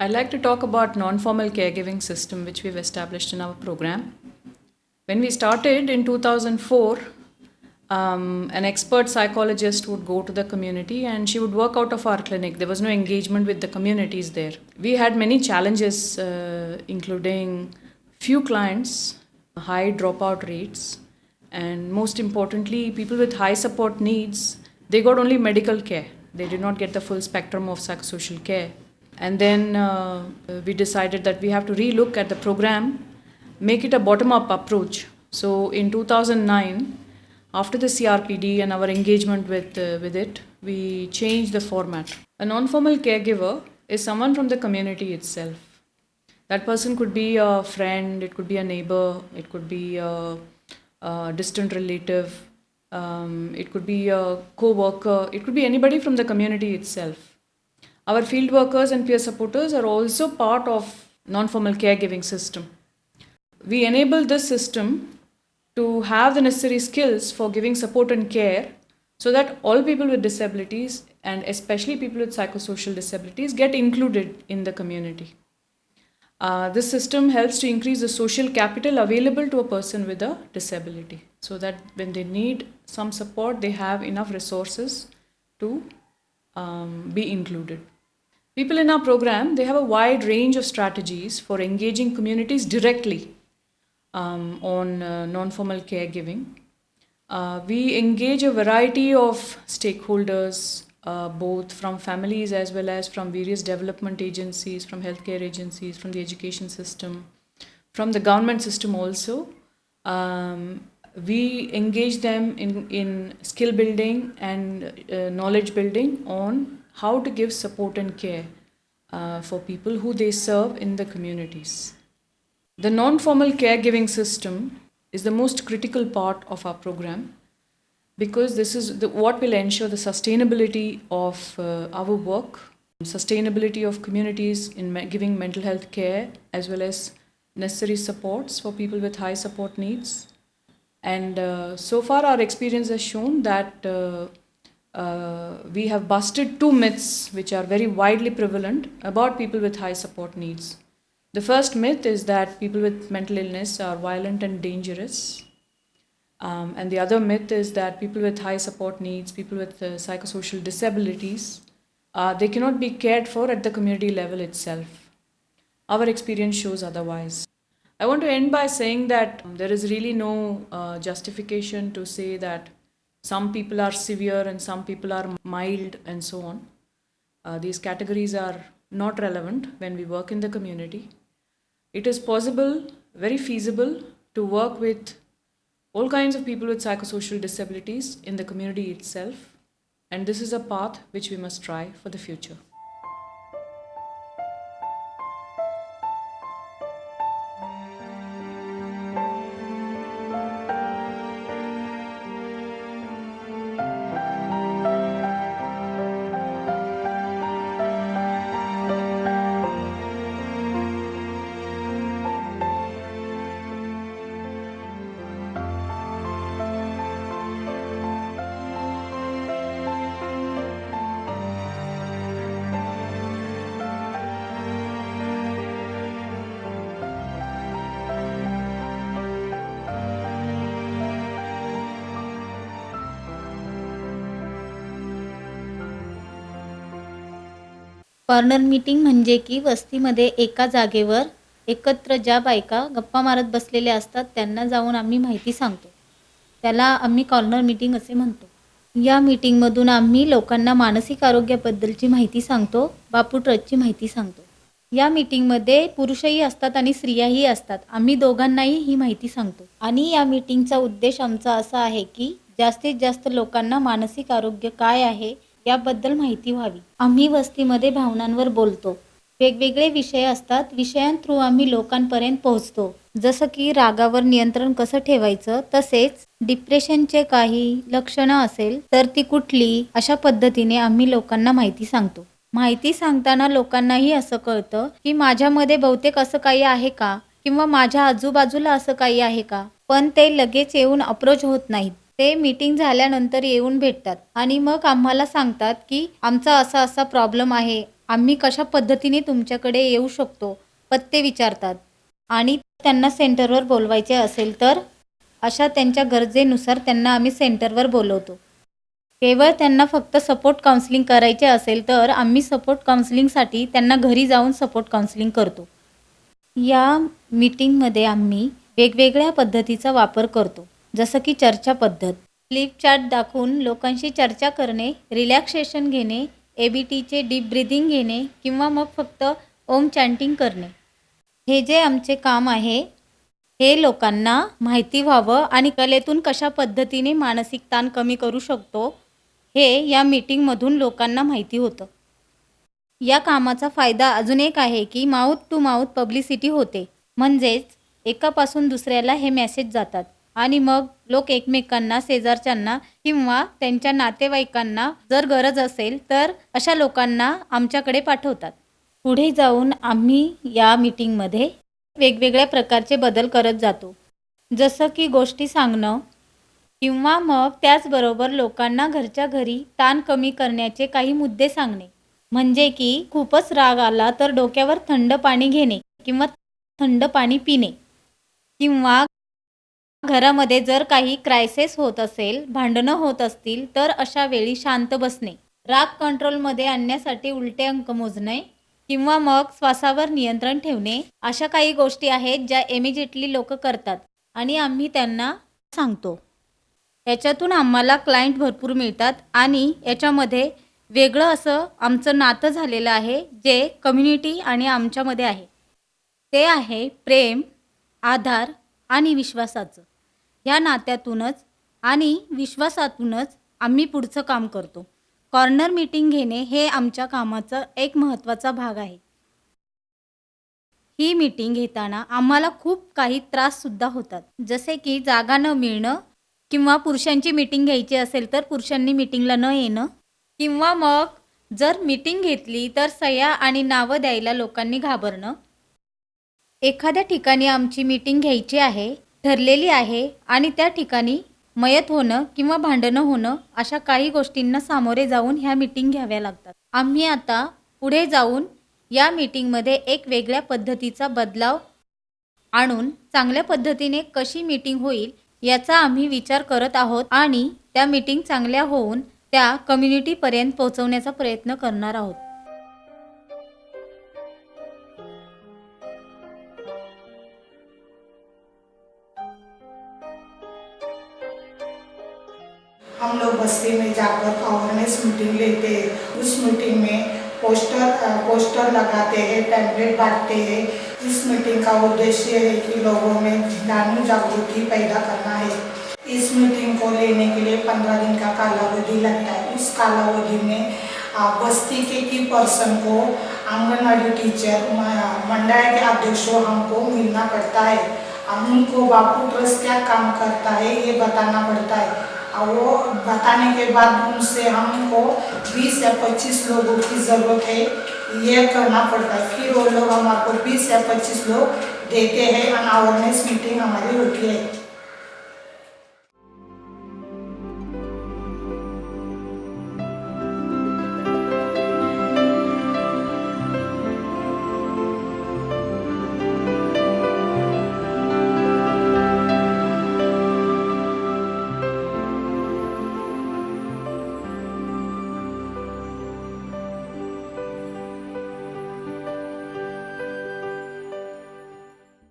I'd like to talk about non-formal caregiving system which we've established in our program. When we started in 2004, an expert psychologist would go to the community and she would work out of our clinic. There was no engagement with the communities there. We had many challenges, including few clients, high dropout rates, and most importantly, people with high support needs, they got only medical care. They did not get the full spectrum of psychosocial care. And then we decided that we have to relook at the program, make it a bottom-up approach. So in 2009, after the CRPD and our engagement with it, we changed the format. A non-formal caregiver is someone from the community itself. That person could be a friend, it could be a neighbor, it could be a distant relative, it could be a co-worker, it could be anybody from the community itself. Our field workers and peer supporters are also part of non-formal caregiving system. We enable this system to have the necessary skills for giving support and care so that all people with disabilities and especially people with psychosocial disabilities get included in the community. This system helps to increase the social capital available to a person with a disability so that when they need some support, they have enough resources to be included. People in our program, they have a wide range of strategies for engaging communities directly on non-formal caregiving. We engage a variety of stakeholders, both from families as well as from various development agencies, from healthcare agencies, from the education system, from the government system also. We engage them in skill building and knowledge building on how to give support and care for people who they serve in the communities. The non-formal caregiving system is the most critical part of our program because this is what will ensure the sustainability of our work, sustainability of communities in giving mental health care as well as necessary supports for people with high support needs. And so far our experience has shown that we have busted two myths which are very widely prevalent about people with high support needs. The first myth is that people with mental illness are violent and dangerous. And the other myth is that people with high support needs, people with psychosocial disabilities, they cannot be cared for at the community level itself. Our experience shows otherwise. I want to end by saying that there is really no justification to say that some people are severe and some people are mild and so on. These categories are not relevant when we work in the community. It is possible, very feasible, to work with all kinds of people with psychosocial disabilities in the community itself. And this is a path which we must try for the future. Corner meeting म्हणजे की वस्तीमध्ये एका जागेवर एकत्र ज्या बायका गप्पा मारत बसलेल्या असतात त्यांना जाऊन आम्ही माहिती सांगतो. त्याला आम्ही कॉर्नर मीटिंग असे म्हणतो. या मीटिंगमधून आम्ही लोकांना मानसिक आरोग्याबद्दलची माहिती सांगतो, बापू ट्रस्टची माहिती सांगतो. या मीटिंगमध्ये पुरुषही असतात आणि स्त्रियाही असतात. आम्ही दोघांनाही ही माहिती सांगतो. आणि या मीटिंगचा उद्देश आमचा असा आहे की जास्तीत जास्त लोकांना मानसिक आरोग्य काय आहे याबद्दल माहिती व्हावी. आम्ही वस्तीमध्ये भावनांवर बोलतो. वेगवेगळे विषय असतात, विषयांथ्रू आम्ही लोकांपर्यंत पोहोचतो. जसं की रागावर नियंत्रण कसं ठेवायचं, तसेच डिप्रेशनचे काही लक्षणं असेल तर ती कुठली, अशा पद्धतीने आम्ही लोकांना माहिती सांगतो. माहिती सांगताना लोकांनाही असं कळतं की माझ्यामध्ये बहुतेक असं काही आहे का, किंवा माझ्या आजूबाजूला असं काही आहे का. पण ते लगेच येऊन अप्रोच होत नाहीत. ते मीटिंग झाल्यानंतर येऊन भेटतात आणि मग आम्हाला सांगतात की आमचा असा असा प्रॉब्लेम आहे, आम्ही कशा पद्धतीने तुमच्याकडे येऊ शकतो, पत्ते विचारतात. आणि त्यांना सेंटरवर बोलवायचे असेल तर अशा त्यांच्या गरजेनुसार त्यांना आम्ही सेंटरवर बोलवतो. केवळ त्यांना फक्त सपोर्ट काउन्सिलिंग करायचे असेल तर आम्ही सपोर्ट काउन्सिलिंगसाठी त्यांना घरी जाऊन सपोर्ट काउन्सिलिंग करतो. या मीटिंगमध्ये आम्ही वेगवेगळ्या पद्धतीचा वापर करतो, जसं की चर्चा पद्धत, फ्लिप चार्ट दाखवून लोकांशी चर्चा करणे, रिलॅक्सेशन घेणे, ABTचे डीप ब्रिदिंग घेणे किंवा मग फक्त ओम चॅन्टिंग करणे. हे जे आमचे काम आहे हे लोकांना माहिती व्हावं आणि कलेतून कशा पद्धतीने मानसिक ताण कमी करू शकतो हे या मीटिंगमधून लोकांना माहिती होतं. या कामाचा फायदा अजून एक आहे की माउथ टू माउथ पब्लिसिटी होते, म्हणजेच एकापासून दुसऱ्याला हे मेसेज जातात आणि मग लोक एकमेकांना, शेजारच्यांना किंवा त्यांच्या नातेवाईकांना जर गरज असेल तर अशा लोकांना आमच्याकडे पाठवतात. पुढे जाऊन आम्ही या मीटिंगमध्ये वेगवेगळ्या प्रकारचे बदल करत जातो, जसं की गोष्टी सांगणं किंवा मग त्याचबरोबर लोकांना घरच्या घरी ताण कमी करण्याचे काही मुद्दे सांगणे. म्हणजे की खूपच राग आला तर डोक्यावर थंड पाणी घेणे किंवा थंड पाणी पिणे, किंवा घरामध्ये जर काही क्रायसिस होत असेल, भांडणं होत असतील तर अशा वेळी शांत बसणे, राग कंट्रोलमध्ये आणण्यासाठी उलटे अंक मोजणे किंवा मग श्वासावर नियंत्रण ठेवणे. अशा काही गोष्टी आहेत ज्या इमिजिएटली लोक करतात आणि आम्ही त्यांना सांगतो. याच्यातून आम्हाला क्लायंट भरपूर मिळतात आणि याच्यामध्ये वेगळं असं आमचं नातं झालेलं आहे जे कम्युनिटी आणि आमच्यामध्ये आहे. ते आहे प्रेम, आधार आणि विश्वासाचं. या नात्यातूनच आणि विश्वासातूनच आम्ही पुढचं काम करतो. कॉर्नर मीटिंग घेणे हे आमच्या कामाचा एक महत्त्वाचा भाग आहे. ही मीटिंग घेताना आम्हाला खूप काही त्राससुद्धा होतात, जसे की जागा न मिळणं किंवा पुरुषांची मीटिंग घ्यायची असेल तर पुरुषांनी मीटिंगला न येणं, किंवा मग जर मीटिंग घेतली तर सह्या आणि नावं द्यायला लोकांनी घाबरणं. एखाद्या ठिकाणी आमची मीटिंग घ्यायची आहे, ठरलेली आहे आणि त्या ठिकाणी मयत होणं किंवा भांडणं होणं, अशा काही गोष्टींना सामोरे जाऊन ह्या मीटिंग घ्याव्या लागतात. आम्ही आता पुढे जाऊन या मीटिंगमध्ये एक वेगळ्या पद्धतीचा बदलाव आणून चांगल्या पद्धतीने कशी मीटिंग होईल याचा आम्ही विचार करत आहोत आणि त्या मीटिंग चांगल्या होऊन त्या कम्युनिटीपर्यंत पोहोचवण्याचा प्रयत्न करणार आहोत. हम लोग बस्ती में जाकर अवेयरनेस मीटिंग लेते हैं। उस मीटिंग में पोस्टर लगाते हैं, पैम्पलेट बांटते हैं। इस मीटिंग का उद्देश्य है कि लोगों में धार्मिक जागृति पैदा करना है। इस मीटिंग को लेने के लिए 15 दिन का कालावधि लगता है। उस कालावधि में बस्ती के की पर्सन को, आंगनवाड़ी टीचर, मंडल के अध्यक्षों हमको मिलना पड़ता है। उनको बापू ट्रस्ट क्या काम करता है ये बताना पड़ता है। और वो बताने के बाद उनसे हमको 20 या 25 लोगों की ज़रूरत है, ये करना पड़ता है। फिर वो लोग हमारे को 20 या 25 लोग देते हैं और अवेयरनेस मीटिंग हमारी होती है।